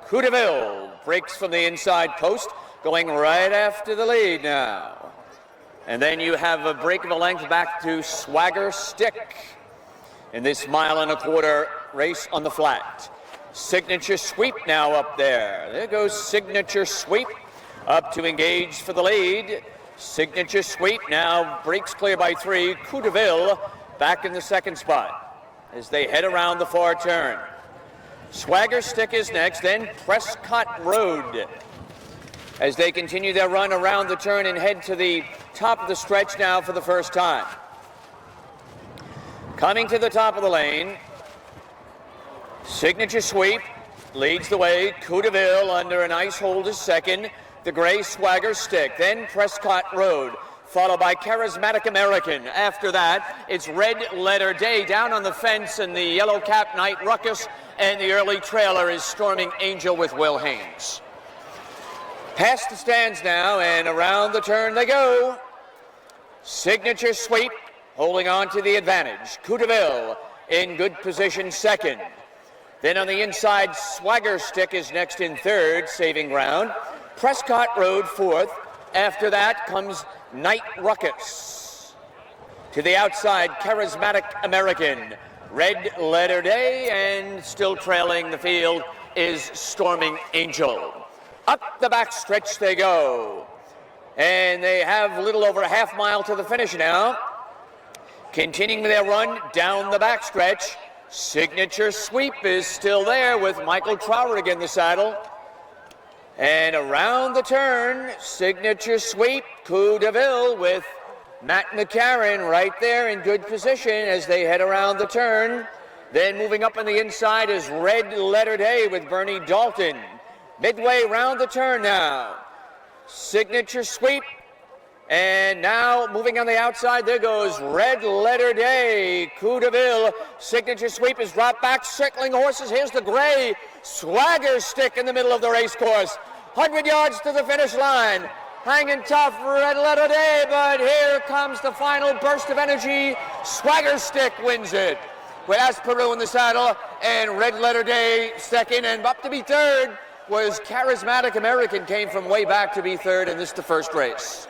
Coup de Ville breaks from the inside post, going right after the lead now. And then you have a break of a length back to Swagger Stick in this 1.25 mile race on the flat. Signature Sweep now up there. There goes Signature Sweep up to engage for the lead. Signature Sweep now breaks clear by 3. Coup de Ville back in the second spot as they head around the far turn. Swagger Stick is next, then Prescott Road as they continue their run around the turn and head to the top of the stretch now for the first time. Coming to the top of the lane, Signature Sweep leads the way. Coup de Ville under a nice hold is second. The gray Swagger Stick, then Prescott Road, followed by Charismatic American. After that, it's Red Letter Day down on the fence and the Yellow Cap Night Ruckus, and the early trailer is Storming Angel with Will Haynes. Past the stands now, and around the turn they go. Signature Sweep holding on to the advantage. Coup de Ville in good position second. Then on the inside, Swagger Stick is next in third, saving ground. Prescott Road fourth. After that comes Night Ruckus. To the outside, Charismatic American. Red Letter Day, and still trailing the field is Storming Angel. Up the back stretch they go. And they have a little over a half mile to the finish now. Continuing their run down the back stretch, Signature Sweep is still there with Michael Traurig in the saddle. And around the turn, Signature Sweep, Coup de Ville with Matt McCarron right there in good position as they head around the turn. Then moving up on the inside is Red Letter Day with Bernie Dalton. Midway round the turn now. Signature Sweep. And now moving on the outside, there goes Red Letter Day. Coup de Ville. Signature Sweep is dropped back, circling horses. Here's the gray Swagger Stick in the middle of the race course. 100 yards to the finish line. Hanging tough, Red Letter Day, but here comes the final burst of energy. Swagger Stick wins it with Asperu in the saddle, and Red Letter Day second, and up to be third was Charismatic American, came from way back to be third, and this is the first race.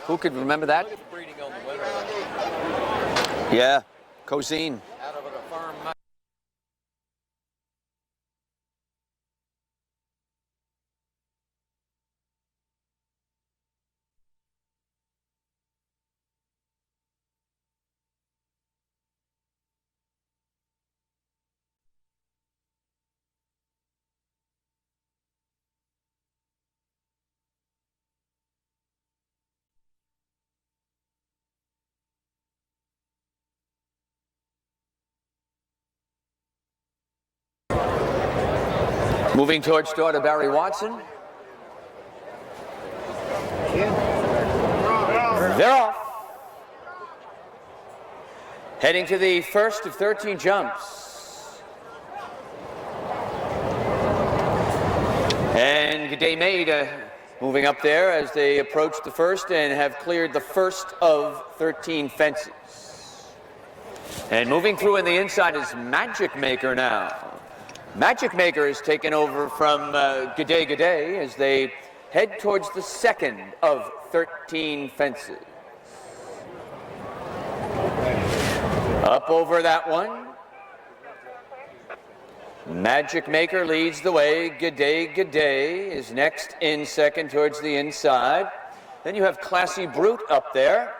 Who could remember that? Yeah, Cosine. Moving towards starter Barry Watson. They're off. Heading to the first of 13 jumps. And good day made moving up there as they approach the first and have cleared the first of 13 fences. And moving through in the inside is Magic Maker now. Magic Maker is taken over from G'day G'day as they head towards the second of 13 fences. Up over that one. Magic Maker leads the way. G'day G'day is next in second towards the inside. Then you have Classy Brute up there.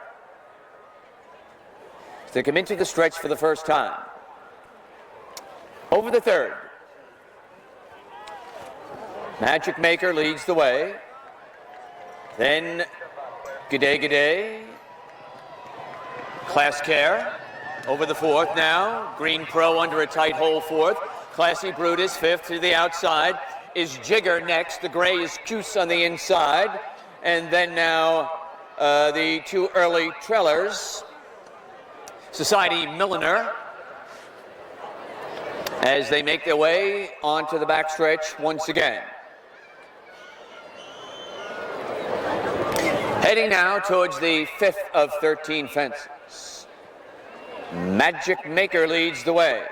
So they come into the stretch for the first time. Over the third. Magic Maker leads the way. Then G'day G'day. Class Care over the fourth now. Green Pro under a tight hole fourth. Classy Brute is fifth. To the outside is Jigger next. The gray is Juice on the inside. And then now the two early trailers. Society Milliner as they make their way onto the backstretch once again. Heading now towards the fifth of 13 fences. Magic Maker leads the way.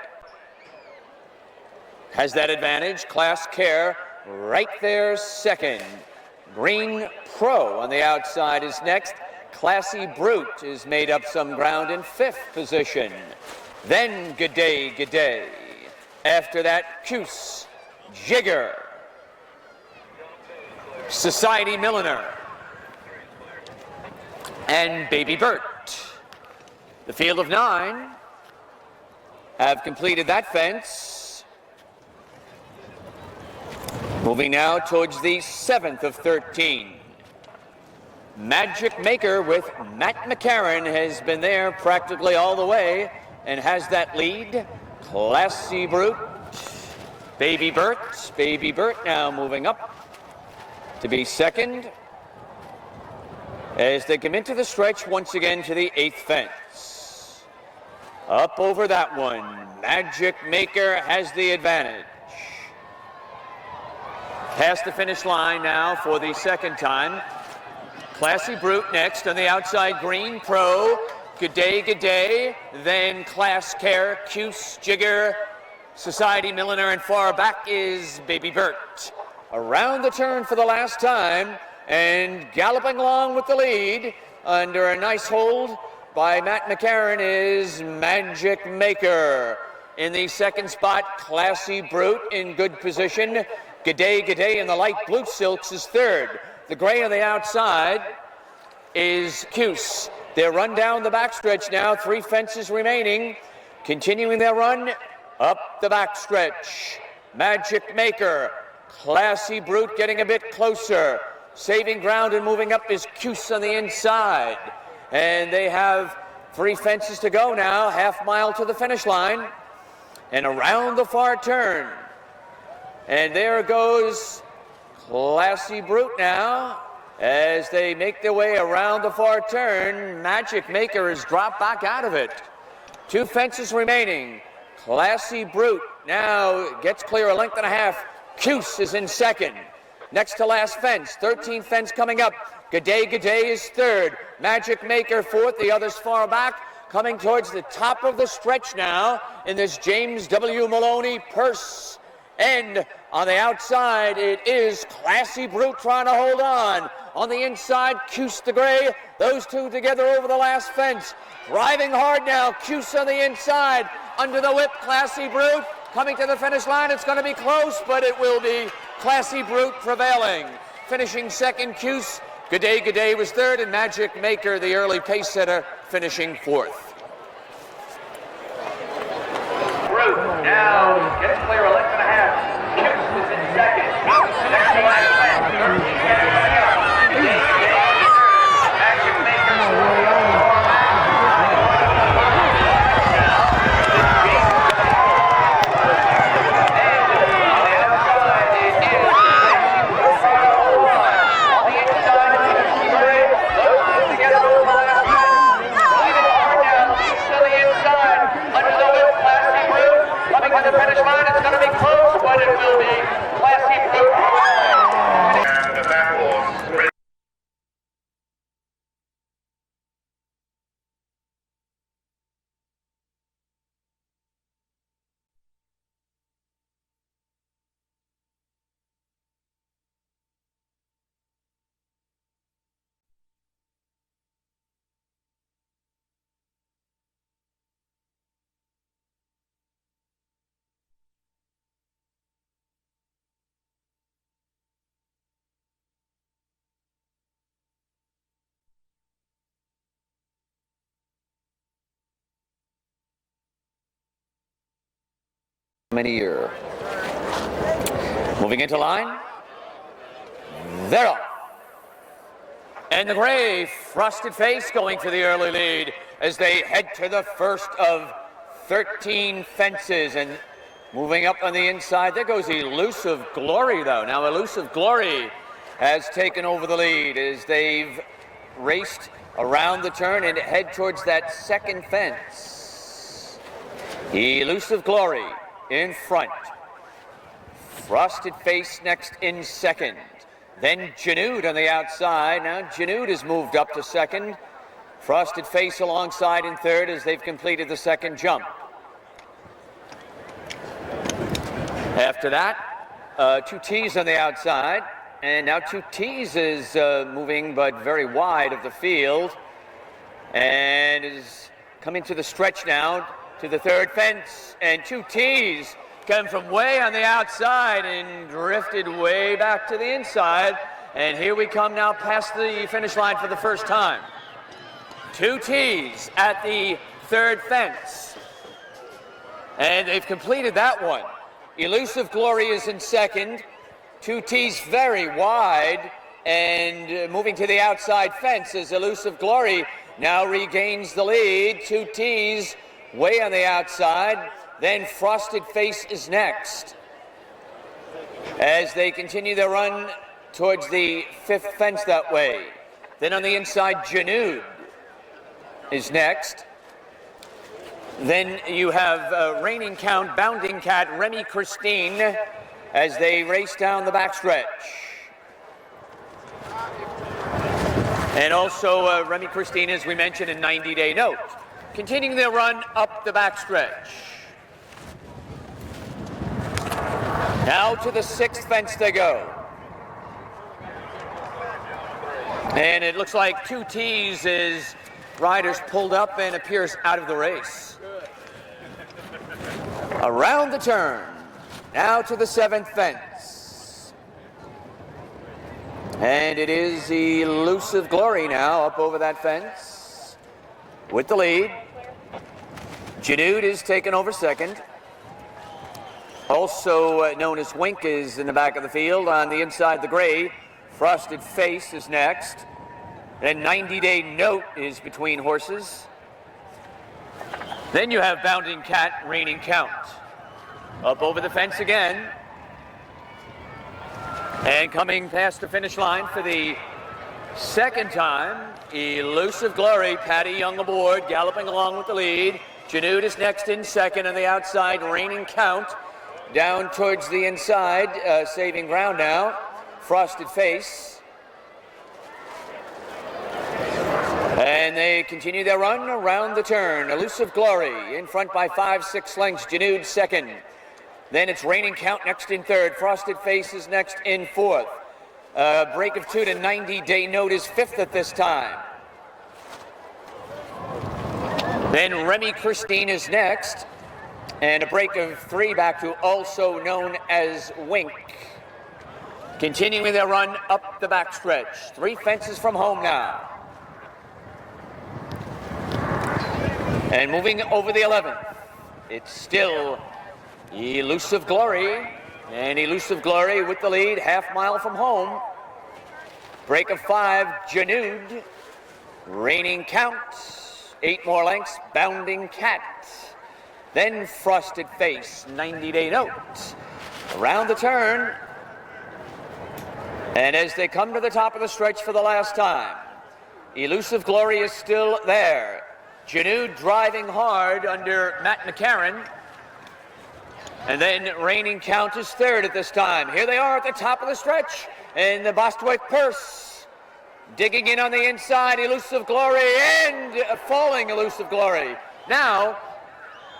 has that advantage. Class Care right there second. Green Pro on the outside is next. Classy Brute is made up some ground in fifth position. Then Good Day, Good Day. After that, Cuse, Jigger, Society Milliner, and Baby Bert. The field of 9 have completed that fence. Moving now towards the 7th of 13. Magic Maker with Matt McCarron has been there practically all the way and has that lead. Classy Brute, Baby Bert. Baby Bert now moving up to be second as they come into the stretch once again to the 8th fence. Up over that one, Magic Maker has the advantage. Past the finish line now for the second time. Classy Brute next on the outside, Green Pro, Good Day, Good Day, then Class Care, Cuse, Jigger, Society Milliner, and far back is Baby Bert. Around the turn for the last time, and galloping along with the lead, under a nice hold by Matt McCarron is Magic Maker. In the second spot, Classy Brute in good position. Good Day in the light blue silks is third. The gray on the outside is Cuse. They're run down the backstretch now, 3 fences remaining. Continuing their run up the backstretch. Magic Maker, Classy Brute getting a bit closer. Saving ground and moving up is Cuse on the inside. And they have 3 fences to go now, half mile to the finish line. And around the far turn. And there goes Classy Brute now. As they make their way around the far turn, Magic Maker has dropped back out of it. 2 fences remaining. Classy Brute now gets clear a length and a half. Cuse is in second. Next to last fence, 13th fence coming up. Good Day is third. Magic Maker fourth, the others far back. Coming towards the top of the stretch now in this James W. Maloney purse. And on the outside, it is Classy Brute trying to hold on. On the inside, Cuse the Gray. Those two together over the last fence. Driving hard now, Cuse on the inside. Under the whip, Classy Brute. Coming to the finish line, it's going to be close, but it will be Classy Brute prevailing. Finishing second, Cuse. Good Day was third, and Magic Maker, the early pace setter, finishing fourth. Brute now gets clear a length and a half. Cuse is in second. Next to last fence, 13 minutes coming up. Good Day is third. Magic Maker the finish line, it's going to be close, but it will be Classy Brute. And that was many year. Moving into line. They're off. And the gray frosted face going for the early lead as they head to the first of 13 fences. And moving up on the inside, there goes Elusive Glory though. Now Elusive Glory has taken over the lead as they've raced around the turn and head towards that second fence. Elusive Glory in front. Frosted Face next in second. Then Janud on the outside. Now Janud has moved up to second. Frosted Face alongside in third as they've completed the second jump. After that, 2 T's on the outside, and now 2 T's is moving but very wide of the field, and is coming to the stretch now to the 3rd fence, and 2 T's come from way on the outside and drifted way back to the inside, and here we come now past the finish line for the first time. 2 T's at the 3rd fence, and they've completed that one. Elusive Glory is in 2nd, 2 T's very wide, and moving to the outside fence as Elusive Glory now regains the lead. 2 T's way on the outside, then Frosted Face is next as they continue their run towards the 5th fence that way. Then on the inside, Janud is next. Then you have Reigning Count, Bounding Cat, Remy Christine as they race down the backstretch. And also Remy Christine, as we mentioned, in 90-day note. Continuing their run up the backstretch. Now to the 6th fence they go. And it looks like 2 T's is riders pulled up and appears out of the race. Around the turn. Now to the 7th fence. And it is Elusive Glory now up over that fence with the lead. Janud is taken over 2nd. Also known as Wink is in the back of the field. On the inside, the gray, Frosted Face is next. And 90-day note is between horses. Then you have Bounding Cat, Reigning Count. Up over the fence again. And coming past the finish line for the 2nd time, Elusive Glory, Patty Young aboard, galloping along with the lead. Janud is next in 2nd on the outside, Reigning Count. Down towards the inside, saving ground now, Frosted Face. And they continue their run around the turn. Elusive Glory in front by 5-6 lengths, Janud 2nd. Then it's Reigning Count next in 3rd. Frosted Face is next in 4th. Break of 2 to 90-day note is 5th at this time. Then Remy Christine is next. And a break of 3 back to also known as Wink. Continuing their run up the backstretch. 3 fences from home now. And moving over the 11th, it's still Elusive Glory. And Elusive Glory with the lead, half mile from home. Break of 5, Janud. Reigning Count, 8 more lengths, Bounding Cat. Then Frosted Face, 90-day note. Around the turn. And as they come to the top of the stretch for the last time, Elusive Glory is still there. Janud driving hard under Matt McCarron. And then Reigning Count is 3rd at this time. Here they are at the top of the stretch. And the Bostwick purse digging in on the inside, Elusive Glory, and falling Elusive Glory. Now,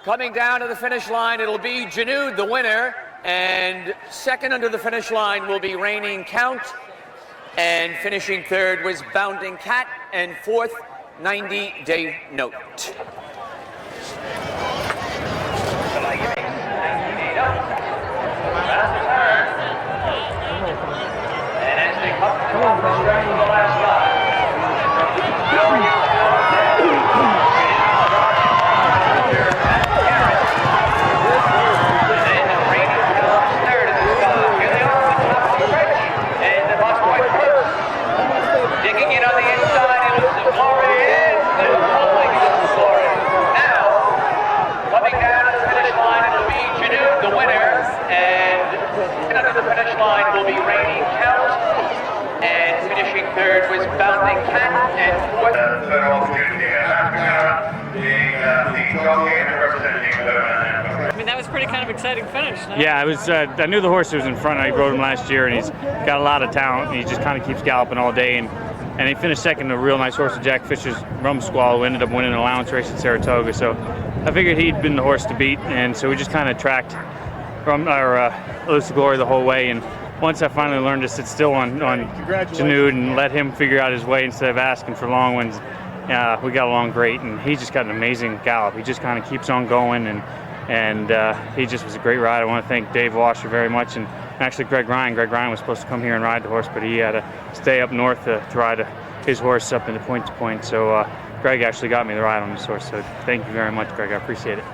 coming down to the finish line, it'll be Janud, the winner, and 2nd under the finish line will be Reigning Count, and finishing 3rd was Bounding Cat, and 4th, 90-day note. And as they come to the top of the stretch for the last time, digging in on the inside, Elusive Glory is pulling Elusive Glory. Now, coming down to the finish line, it'll be Janud, the winner, and under the finish line will be Reigning Count, and finishing 3rd was Bounding Cat, and 4th. I mean, that was pretty kind of exciting finish. No? Yeah, it was. I knew the horse was in front. I rode him last year, and he's got a lot of talent. And he just kind of keeps galloping all day. And he finished 2nd, a real nice horse, Jack Fisher's Rum Squall, who ended up winning an allowance race at Saratoga. So I figured he'd been the horse to beat, and so we just kind of tracked Elusive Glory the whole way. And once I finally learned to sit still on Janud and let him figure out his way instead of asking for long ones, we got along great. And he just got an amazing gallop. He just kind of keeps on going, and he just was a great ride. I want to thank Dave Washer very much, and actually Greg Ryan. Greg Ryan was supposed to come here and ride the horse, but he had to stay up north to ride his horse up into point to point. So Greg actually got me the ride on this horse. So thank you very much, Greg. I appreciate it.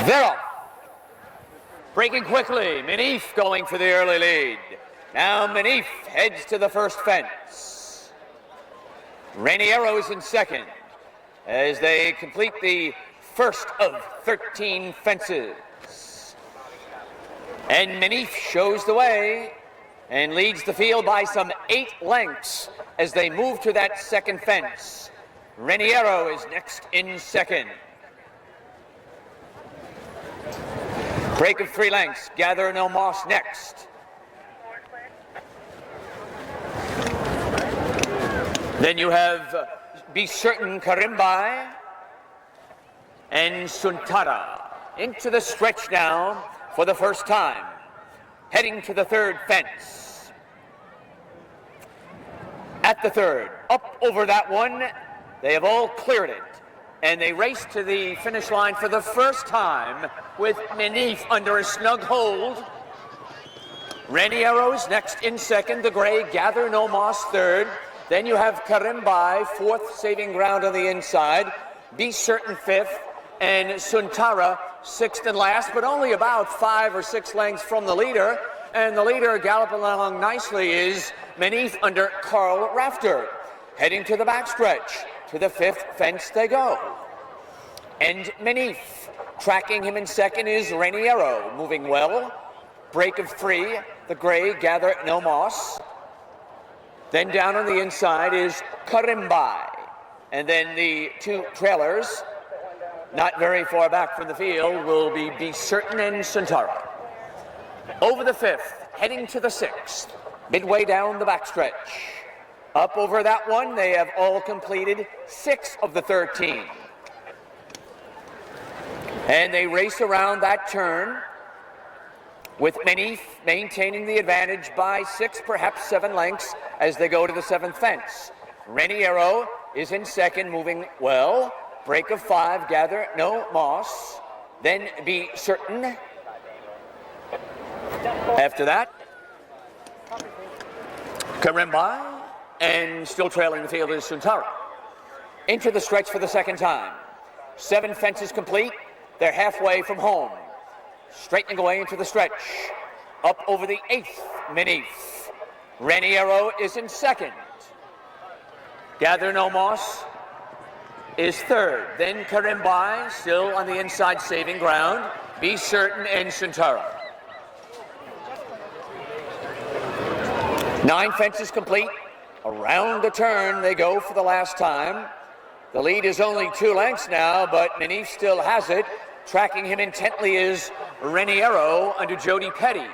They're off. Breaking quickly, Manif going for the early lead. Now Manif heads to the first fence. Rainiero is in second as they complete the first of 13 fences. And Manif shows the way and leads the field by some 8 lengths as they move to that second fence. Rainiero is next in second. Break of 3 lengths, Gather No Moss next. Then you have Be Certain Karimbai and Suntara into the stretch now for the first time, heading to the third fence. At the third, up over that one, they have all cleared it. And they race to the finish line for the first time with Manif under a snug hold. Rainiero is next in second, the gray Gather No Moss third. Then you have Karimbai, fourth, saving ground on the inside. Be Certain fifth, and Suntara sixth and last, but only about 5 or 6 lengths from the leader. And the leader galloping along nicely is Manif under Carl Rafter. Heading to the backstretch. To the fifth fence they go. And Manif, tracking him in second is Rainiero, moving well. Break of 3, the gray Gather No Moss. Then down on the inside is Karimbai. And then the 2 trailers, not very far back from the field, will be Certain and Suntara. Over the fifth, heading to the sixth, midway down the backstretch. Up over that one, they have all completed 6 of the 13. And they race around that turn with Manif maintaining the advantage by 6, perhaps 7 lengths as they go to the 7th fence. Rainiero is in second, moving well. Break of 5, Gather No Moss. Then Be Certain. After that, Karimbai. And still trailing the field is Suntara. Into the stretch for the second time. 7 fences complete. They're halfway from home. Straightening away into the stretch. Up over the 8th, Manif. Rainiero is in second. Gather No Moss is third. Then Karimbai, still on the inside saving ground. Be Certain and Suntara. 9 fences complete. Around the turn they go for the last time. The lead is only 2 lengths now, but Manif still has it. Tracking him intently is Rainiero under Jody Petty.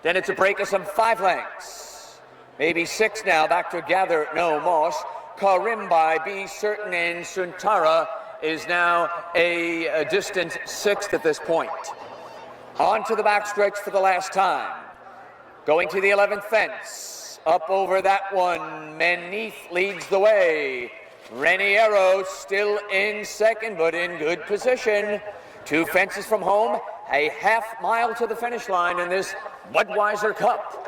Then it's a break of some 5 lengths. Maybe 6 now, back to Gather No Moss. Karimbai, Be Certain, and Suntara is now a distant 6th at this point. On to the backstretch for the last time. Going to the 11th fence. Up over that one, Manif leads the way. Rainiero still in second, but in good position. 2 fences from home, a half mile to the finish line in this Budweiser Cup.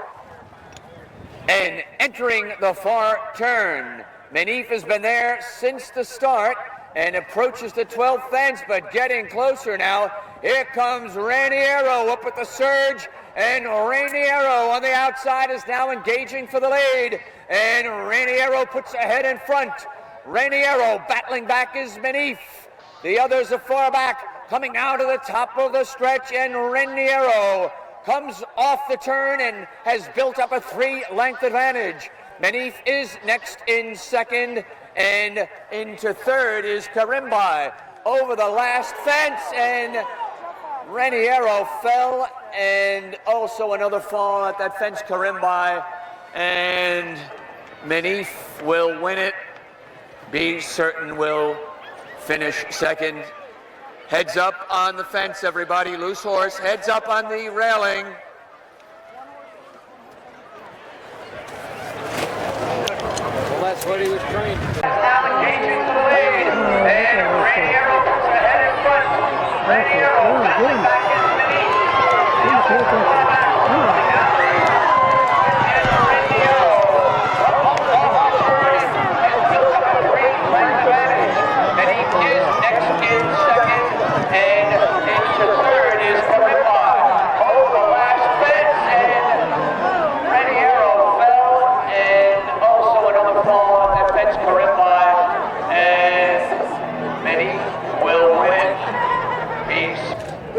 And entering the far turn, Manif has been there since the start and approaches the 12th fence, but getting closer now. Here comes Rainiero up with the surge. And Rainiero on the outside is now engaging for the lead. And Rainiero puts ahead in front. Rainiero battling back is Manif. The others are far back, coming now to the top of the stretch. And Rainiero comes off the turn and has built up a 3-length advantage. Menif is next in second, and into third is Karimbai over the last fence, and Raniero fell, and also another fall at that fence, Karimbai, and Menif will win it. Be Certain will finish second. Heads up on the fence, everybody. Loose horse, heads up on the railing. Well, that's what he was trained to do. Now engaging the lead, and Raniero is ahead in front. Raniero battling back in Menif.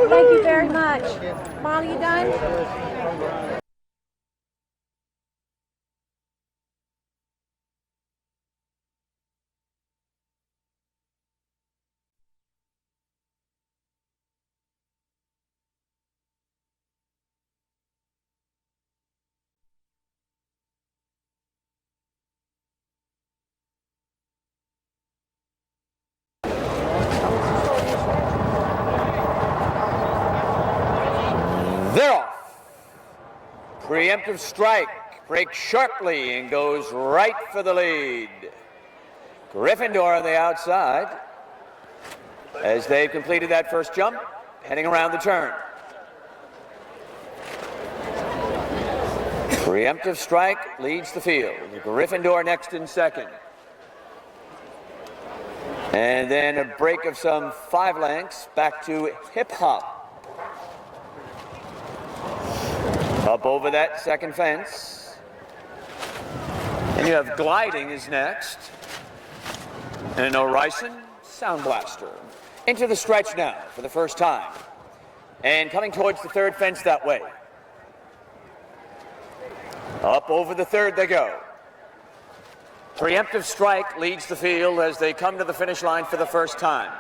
Thank you very much. Molly, you done? They're off. Preemptive strike, breaks sharply and goes right for the lead. Gryffindor on the outside as they've completed that first jump, heading around the turn. Preemptive strike leads the field. Gryffindor next in second. And then a break of some 5 lengths back to Hip Hop. Up over that second fence. And you have Gliding is next. And O'Ryson, Sound Blaster. Into the stretch now for the first time. And coming towards the third fence that way. Up over the third they go. Preemptive strike leads the field as they come to the finish line for the first time.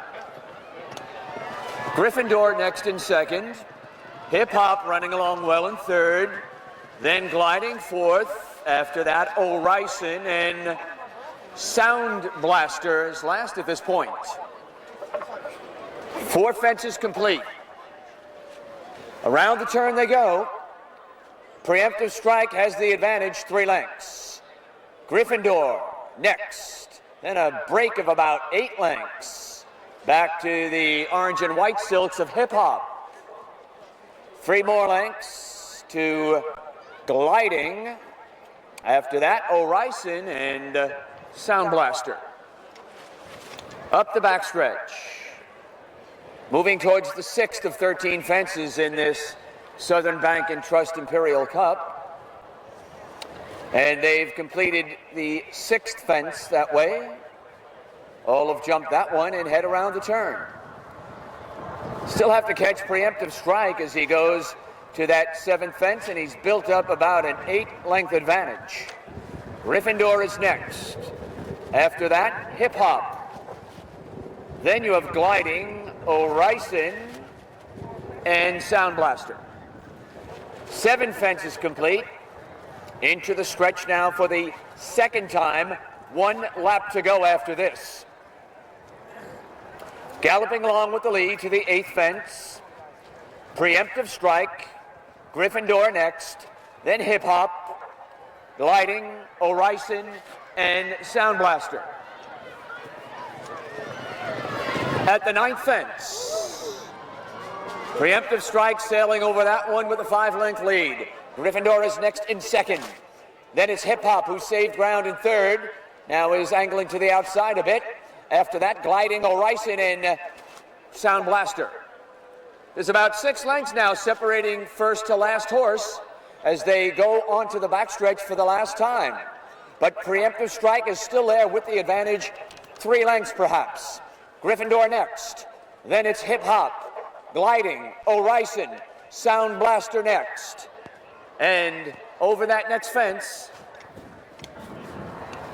Gryffindor next in second. Hip Hop running along well in third. Then Gliding fourth. After that, O'Ryson and Sound Blaster is last at this point. 4 fences complete. Around the turn they go. Preemptive strike has the advantage, 3 lengths. Gryffindor next. Then a break of about 8 lengths. Back to the orange and white silks of Hip Hop. 3 more lengths to Gliding. After that, O'Ryson and Sound Blaster. Up the backstretch. Moving towards the 6th of 13 fences in this Southern Bank and Trust Imperial Cup. And they've completed the 6th fence that way. All have jumped that one and head around the turn. Still have to catch Preemptive strike as he goes to that 7th fence, and he's built up about an 8-length advantage. Gryffindor is next. After that, Hip Hop. Then you have Gliding, O'Ryson, and Sound Blaster. 7 fences complete. Into the stretch now for the 2nd time. 1 lap to go after this. Galloping along with the lead to the 8th fence. Preemptive strike. Gryffindor next. Then Hip Hop. Gliding, O'Ryson, and Sound Blaster. At the 9th fence. Preemptive strike sailing over that one with a 5-length lead. Gryffindor is next in second. Then it's Hip Hop, who saved ground in third. Now is angling to the outside a bit. After that, Gliding, O'Ryson, and Sound Blaster. There's about 6 lengths now separating first to last horse as they go onto the backstretch for the last time. But Preemptive strike is still there with the advantage, 3 lengths perhaps. Gryffindor next. Then it's Hip Hop, Gliding, O'Ryson, Sound Blaster next. And over that next fence,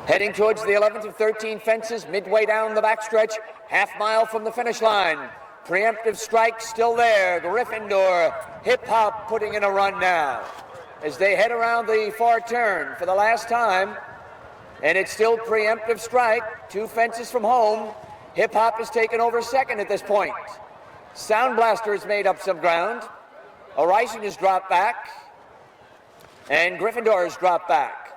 heading towards the 11th of 13 fences, midway down the backstretch, half mile from the finish line. Preemptive Strike still there. Gryffindor, Hip Hop putting in a run now as they head around the far turn for the last time. And it's still Preemptive Strike, 2 fences from home. Hip Hop has taken over second at this point. Sound Blaster has made up some ground. Aiken has dropped back. And Gryffindor has dropped back.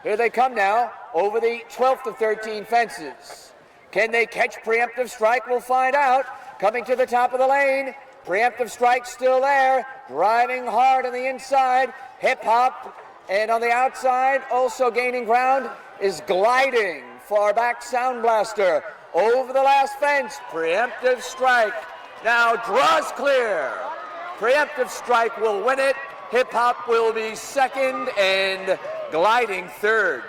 Here they come now over the 12th of 13 fences. Can they catch Preemptive Strike? We'll find out. Coming to the top of the lane. Preemptive Strike still there. Driving hard on the inside. Hip Hop. And on the outside, also gaining ground, is gliding. Far back Sound Blaster. Over the last fence. Preemptive Strike now draws clear. Preemptive Strike will win it. Hip Hop will be second and gliding third.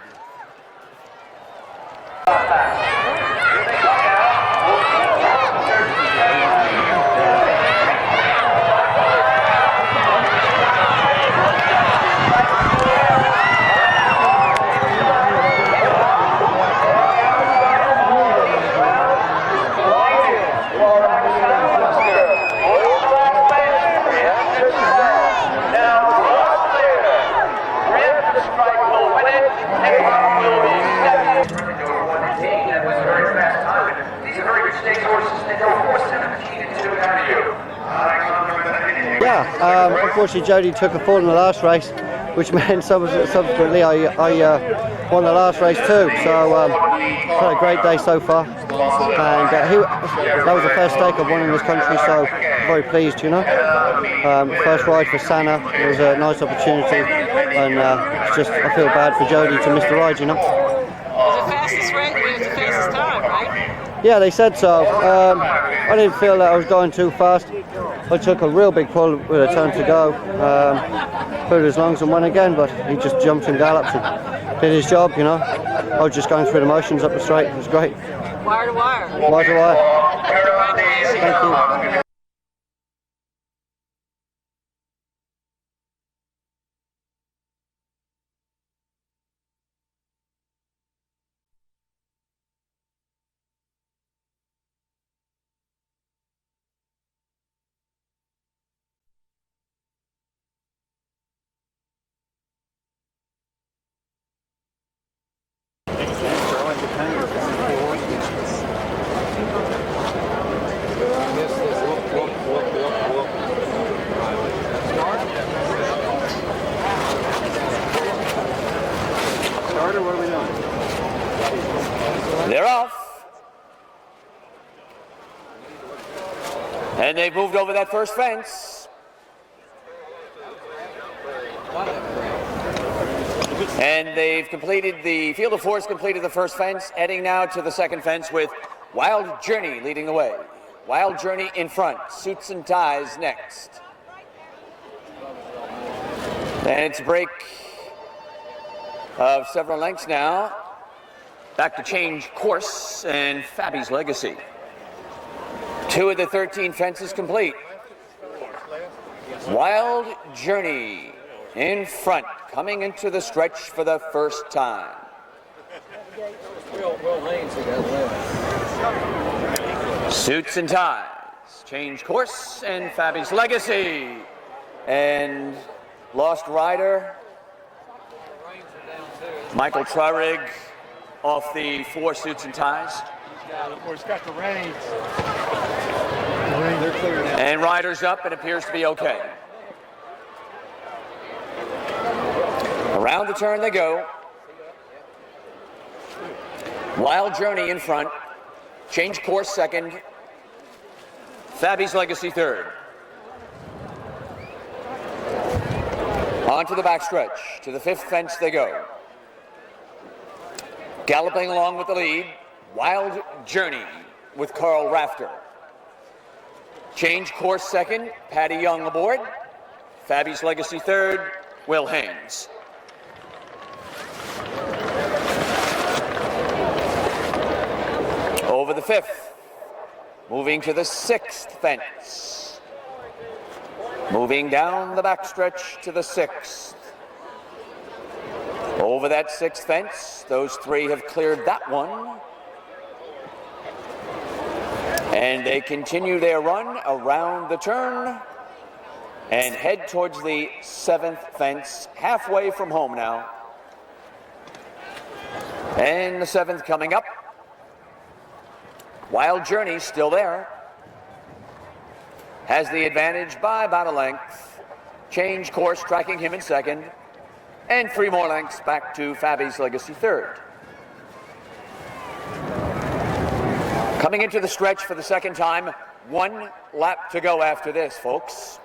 Unfortunately, Jody took a fall in the last race, which meant subsequently I won the last race too. So had a great day so far, and that was the first stake I've won in this country, so very pleased, you know. First ride for Sana, it was a nice opportunity, and it's just I feel bad for Jody to miss the ride, you know. It was the fastest race, it was the fastest time, right? Yeah, they said so. I didn't feel that I was going too fast. I took a real big pull with a turn to go, put it as long as and won again, but he just jumped and galloped and did his job, you know. I was just going through the motions up the straight. It was great. Wire to wire. Wire to wire. Thank you. They're off. And they've moved over that first fence. And they've completed the field of fours, completed the first fence, heading now to the second fence with Wild Journey leading the way. Wild Journey in front, Suits and Ties next. And it's a break of several lengths now. Back to change course and Fabi's Legacy. 2 of the 13 fences complete. Wild Journey in front, coming into the stretch for the first time. Suits and Ties, change course, and Fabi's Legacy. And lost rider, Michael Trarig, off the 4 Suits and Ties. He's got the reins. And rider's up and appears to be okay. Around the turn they go. Wild Journey in front. Change course second. Fabi's Legacy third. On to the backstretch. To the 5th fence they go. Galloping along with the lead, Wild Journey with Carl Rafter. Change course second, Patty Young aboard. Fabi's Legacy third, Will Haynes. Over the 5th, moving to the 6th fence. Moving down the backstretch to the 6th. Over that 6th fence, those 3 have cleared that one. And they continue their run around the turn and head towards the 7th fence, halfway from home now. And the 7th coming up. Wild Journey still there. Has the advantage by about a length. Change course, tracking him in 2nd. And 3 more lengths back to Fabi's Legacy 3rd. Coming into the stretch for the 2nd time, 1 lap to go after this, folks.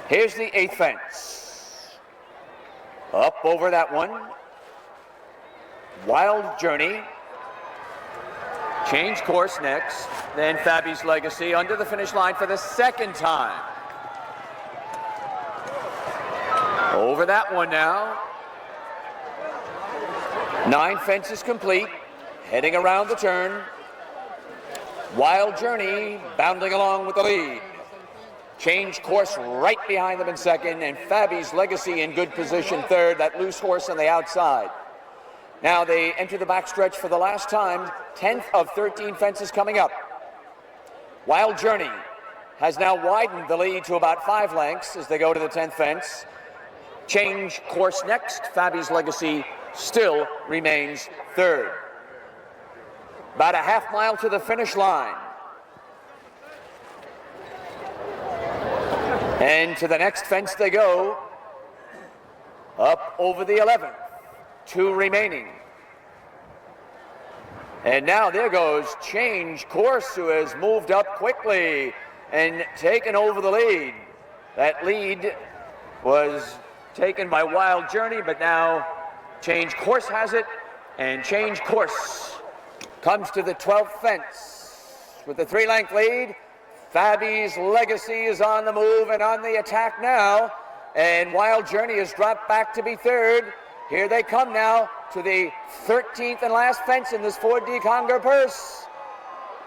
Here's the 8th fence. Up over that one. Wild Journey. Change course next. Then Fabi's Legacy under the finish line for the 2nd time. Over that one now. 9 fences complete. Heading around the turn. Wild Journey bounding along with the lead. Change course right behind them in 2nd, and Fabi's Legacy in good position 3rd, that loose horse on the outside. Now they enter the backstretch for the last time, 10th of 13 fences coming up. Wild Journey has now widened the lead to about 5 lengths as they go to the 10th fence. Change course next, Fabi's Legacy still remains 3rd. About a half mile to the finish line. And to the next fence they go. Up over the 11th. 2 remaining. And now there goes Change Course, who has moved up quickly and taken over the lead. That lead was taken by Wild Journey, but now Change Course has it, and Change Course comes to the 12th fence with the 3-length lead. Fabi's Legacy is on the move and on the attack now, and Wild Journey has dropped back to be 3rd. Here they come now to the 13th and last fence in this 4D Conger purse.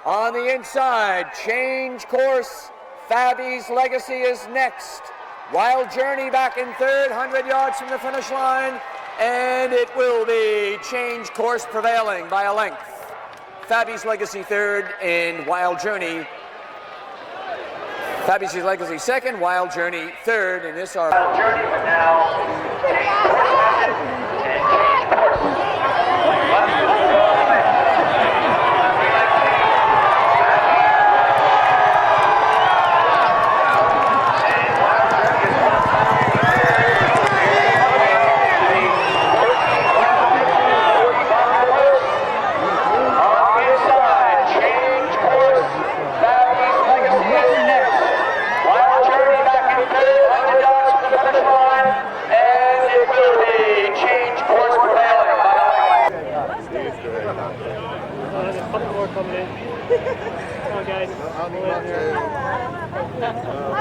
On the inside, Change Course. Fabi's Legacy is next. Wild Journey back in 3rd, 100 yards from the finish line, and it will be Change Course prevailing by a length. Fabi's Legacy 3rd and Wild Journey. Fabi's Legacy 2nd, Wild Journey 3rd, and this are... Wild Journey, but now...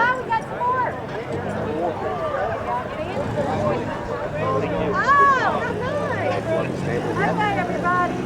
Oh, we got some more. Oh, nice. Bye-bye, everybody.